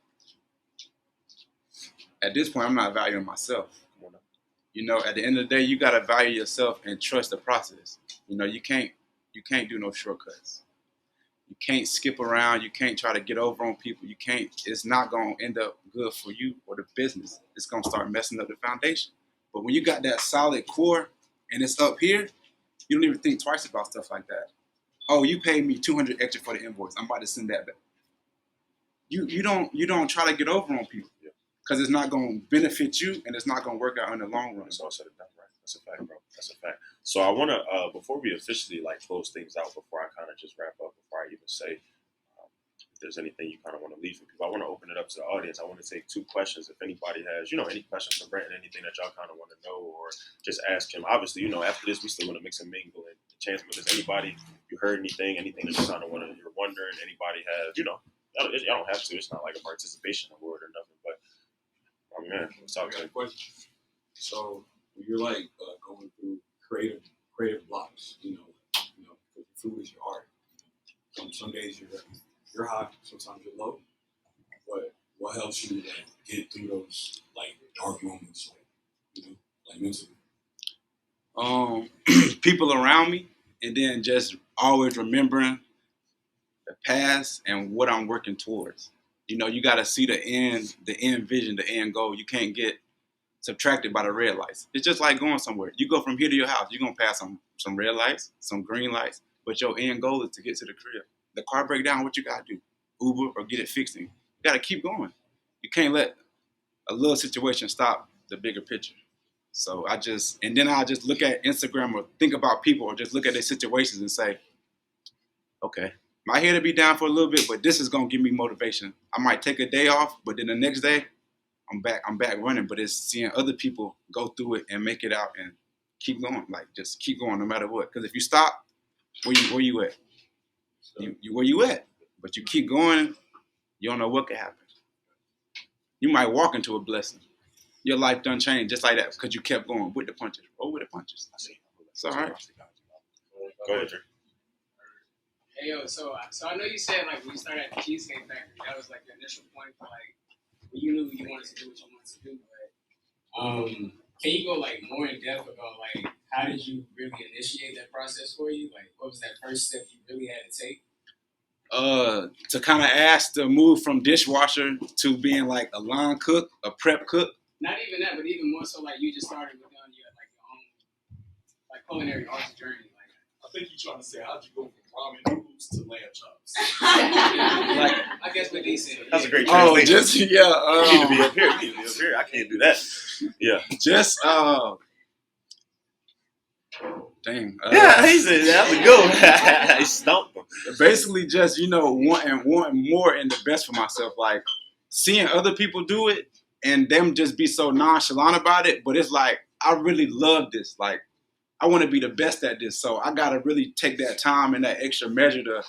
at this point, I'm not valuing myself. At the end of the day, you gotta value yourself and trust the process. You can't do no shortcuts. You can't skip around. You can't try to get over on people. You can't. It's not gonna end up good for you or the business. It's gonna start messing up the foundation. But when you got that solid core and it's up here, you don't even think twice about stuff like that. Oh, you paid me $200 extra for the invoice. I'm about to send that back. you don't try to get over on people because it's not going to benefit you and it's not going to work out in the long run. That's all said and done, right? That's a fact, bro. That's a fact. So I want to, before we officially like close things out, before I kind of just wrap up, before I even say if there's anything you kind of want to leave for people, I want to open it up to the audience. I want to take 2 questions. If anybody has, any questions for Brenton, anything that y'all kind of want to know or just ask him. Obviously, after this, we still want to mix and mingle and chance. But does anybody, you heard anything that you kind of you're wondering, anybody has, y'all don't have to. It's not like a participation award or nothing, but man, what's up, man? Question. So when you're like going through creative blocks, food is your art. Some days you're high, sometimes you're low. But what helps you get through those like dark moments, like mentally? People around me, and then just always remembering the past and what I'm working towards. You got to see the end vision, the end goal. You can't get subtracted by the red lights. It's just like going somewhere. You go from here to your house, you're going to pass some red lights, some green lights, but your end goal is to get to the crib. The car break down, what you got to do? Uber or get it fixed. You got to keep going. You can't let a little situation stop the bigger picture. So I just look at Instagram or think about people or just look at their situations and say, okay, my head will be down for a little bit, but this is going to give me motivation. I might take a day off, but then the next day, I'm back running. But it's seeing other people go through it and make it out and keep going. Like, just keep going no matter what. Because if you stop, where you at? Where you at? But you keep going, you don't know what could happen. You might walk into a blessing. Your life done changed just like that because you kept going with the punches. Roll with the punches. It's all right. Go ahead, Drew. Hey, yo, so I know you said, like, when you started at the Cheesecake Factory, that was, like, the initial point for, like, when you knew you wanted to do what you wanted to do. But can you go, like, more in depth about, like, how did you really initiate that process for you? Like, what was that first step you really had to take? To kind of ask to move from dishwasher to being, like, a line cook, a prep cook. Not even that, but even more so, like, you just started with your own, like, culinary arts journey. I think you're trying to say, how'd you go from ramen noodles to lamb chops? Like, I guess what they said. That's a great Oh, translation. just, yeah. You need to be up here. You need to be up here. I can't do that. Yeah. Just, dang. Yeah, he said that was good. He stumped him. Basically just, wanting more and the best for myself. Like, seeing other people do it and them just be so nonchalant about it. But it's like, I really love this. Like, I want to be the best at this. So I got to really take that time and that extra measure to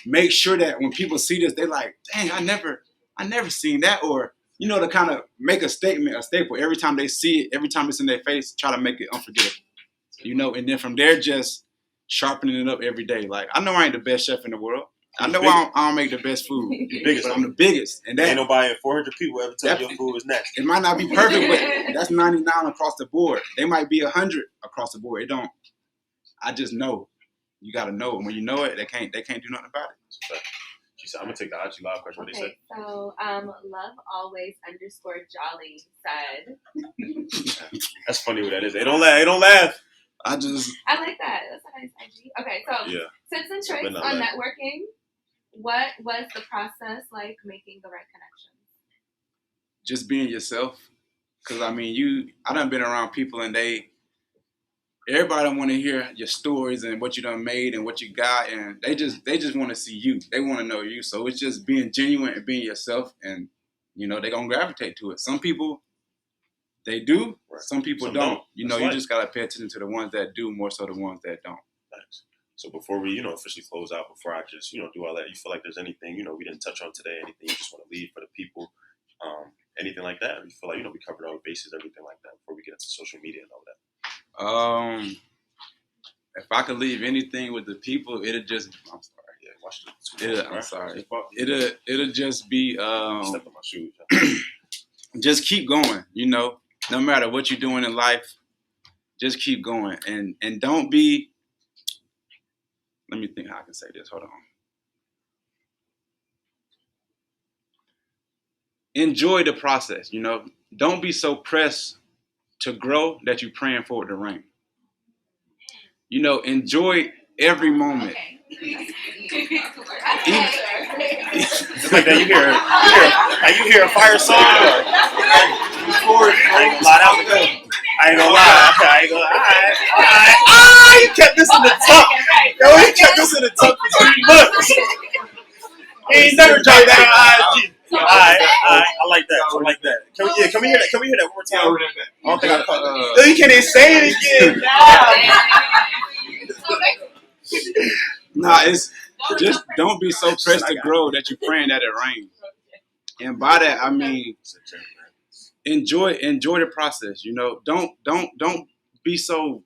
make sure that when people see this, they're like, dang, I never seen that. Or, to kind of make a staple. Every time they see it, every time it's in their face, try to make it unforgettable. And then from there, just sharpening it up every day. Like, I know I ain't the best chef in the world. I know I don't make the best food, but I'm the biggest. And that, ain't nobody in 400 people ever tell you your food is nasty. It might not be perfect, but that's 99 across the board. They might be 100 across the board. It don't. I just know. You got to know. And when you know it, they can't do nothing about it. She said, I'm going to take the IG Live question. What they said? So, love always _Jolly said. That's funny what that is. They don't laugh. I like that. That's a nice IG. Okay, so tips and tricks on networking. What was the process like making the right connections? Just being yourself. Because, I done been around people and everybody don't want to hear your stories and what you done made and what you got. And they just want to see you. They want to know you. So it's just being genuine and being yourself. And, they're going to gravitate to it. Some people, they do. Right. Some people don't. You just got to pay attention to the ones that do more so the ones that don't. Thanks. So before we, officially close out, before I just, do all that, you feel like there's anything, we didn't touch on today, anything you just want to leave for the people, anything like that? You feel like, we covered all the bases, everything like that before we get into social media and all that? If I could leave anything with the people, it'd just, I'm sorry. Yeah, watch the I'm sorry. It'll just be, step on my shoes. Just keep going, no matter what you're doing in life, just keep going and don't be, let me think how I can say this. Hold on. Enjoy the process, Don't be so pressed to grow that you're praying for it to rain. Enjoy every moment. Just like that, you hear a fire song. I ain't gonna lie, that was good. I ain't gonna lie. You kept this in the tuck. Yo, you kept this in the tuck for 3 months. He ain't never dropped that on IG. Alright, I like that. Can we hear that? Can we hear that one more time? I don't think I caught that. You can't even say it again. Nah, it's just don't be so pressed to grow that you're praying that it rains. And by that I mean enjoy the process. You know, don't be so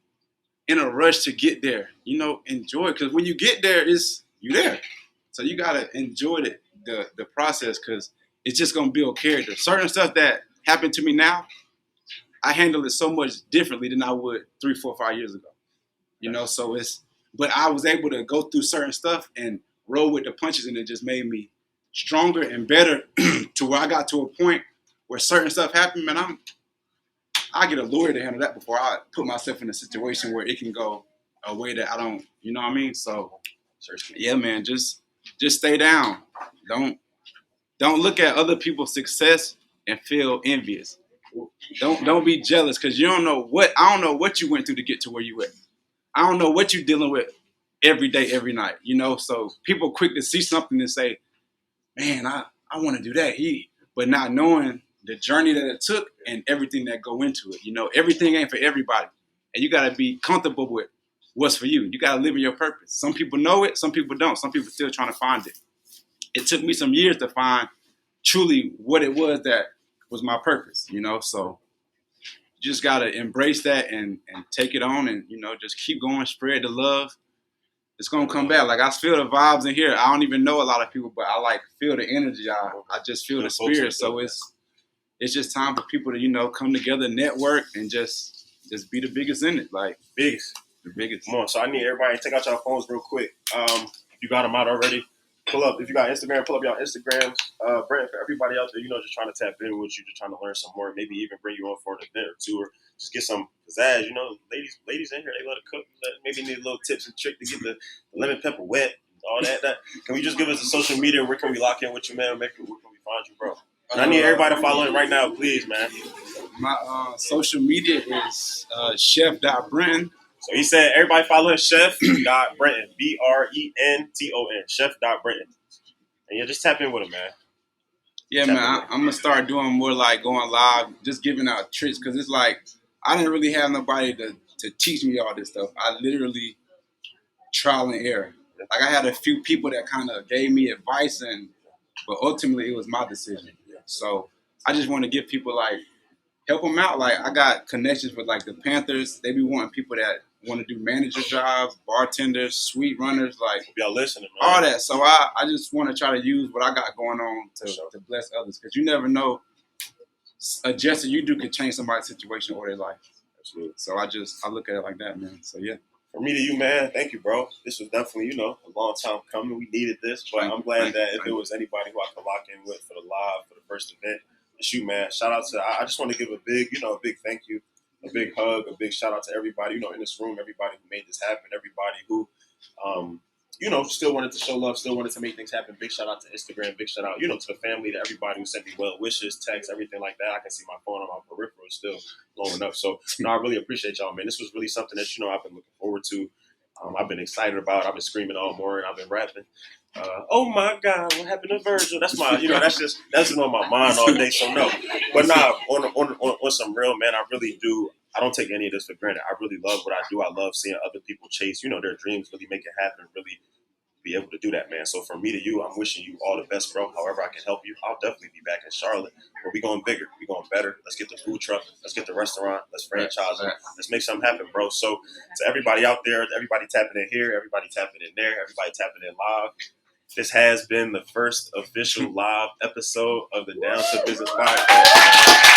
in a rush to get there. You know, enjoy it, because when you get there, you there. So you gotta enjoy the process, because it's just gonna build character. Certain stuff that happened to me now, I handle it so much differently than I would 3, 4, 5 years ago. You know, so but I was able to go through certain stuff and roll with the punches, and it just made me stronger and better to where I got to a point where certain stuff happened, man, I get a lawyer to handle that before I put myself in a situation where it can go a way that I don't, you know what I mean? So, yeah, man, just stay down. Don't look at other people's success and feel envious. Don't be jealous, because I don't know what you went through to get to where you at. I don't know what you're dealing with every day, every night, you know? So people quick to see something and say, man, I want to do that. But not knowing the journey that it took and everything that go into it. You know, everything ain't for everybody. And you got to be comfortable with what's for you. You got to live in your purpose. Some people know it, some people don't. Some people still trying to find it. It took me some years to find truly what it was that was my purpose, you know? So you just got to embrace that and take it on, and, you know, just keep going, spread the love. It's going to come back. Like, I feel the vibes in here. I don't even know a lot of people, but I, like, feel the energy. I just feel the spirit. So it's just time for people to, you know, come together, network, and just be the biggest in it. Like, the biggest. Come on. So I need everybody to take out your phones real quick. You got them out already. Pull up. If you got Instagram, pull up your Instagrams. Brent, for everybody out there, you know, just trying to tap in with you, just trying to learn some more, maybe even bring you on for an event or two, or just get some pizzazz. You know, ladies in here, they love to cook. Maybe need a little tips and trick to get the lemon pepper wet, all that. Can we just give us the social media? Where can we lock in with you, man? Where can we find you, bro? And I need everybody to follow in right now, please, man. My social media is chef.brenton. So he said, everybody follow Chef.Brenton, Brenton, Chef.Brenton. And yeah, just tap in with him, man. Yeah, man, I'm going to start doing more like going live, just giving out tricks, because it's like I didn't really have nobody to teach me all this stuff. I literally trial and error. Like, I had a few people that kind of gave me advice, but ultimately it was my decision. So I just want to give people, like, help them out. Like, I got connections with, like, the Panthers. They be wanting people that want to do manager jobs, bartenders, suite runners, like, y'all listening, man. all that. So I just want to try to use what I got going on to bless others, because you never know, a gesture you do could change somebody's situation or their life. Absolutely. So I look at it like that, man. So yeah. For me to you, man, thank you, bro. This was definitely, you know, a long time coming. We needed this, but I'm glad that if it was anybody who I could lock in with for the live, for the first event, it's you, man. Shout out to, I just want to give a big thank you, a big hug, a big shout out to everybody, you know, in this room, everybody who made this happen, everybody who, you know, still wanted to show love, still wanted to make things happen. Big shout out to Instagram, big shout out, you know, to the family, to everybody who sent me well wishes, texts, everything like that. I can see my phone on my peripheral is still blowing up. So, you know, I really appreciate y'all, man. This was really something that, you know, I've been looking forward to. I've been excited about. I've been screaming all morning. I've been rapping. Oh my God, what happened to Virgil? That's my, you know, that's just on my mind all day. So no, but nah, on some real, man, I really do. I don't take any of this for granted. I really love what I do. I love seeing other people chase, you know, their dreams, really make it happen, really be able to do that, man. So from me to you, I'm wishing you all the best, bro. However I can help you, I'll definitely be back in Charlotte. But we going bigger. We going better. Let's get the food truck. Let's get the restaurant. Let's franchise it. Let's make something happen, bro. So to everybody out there, everybody tapping in here, everybody tapping in there, everybody tapping in live, this has been the first official live episode of the Down to Business podcast.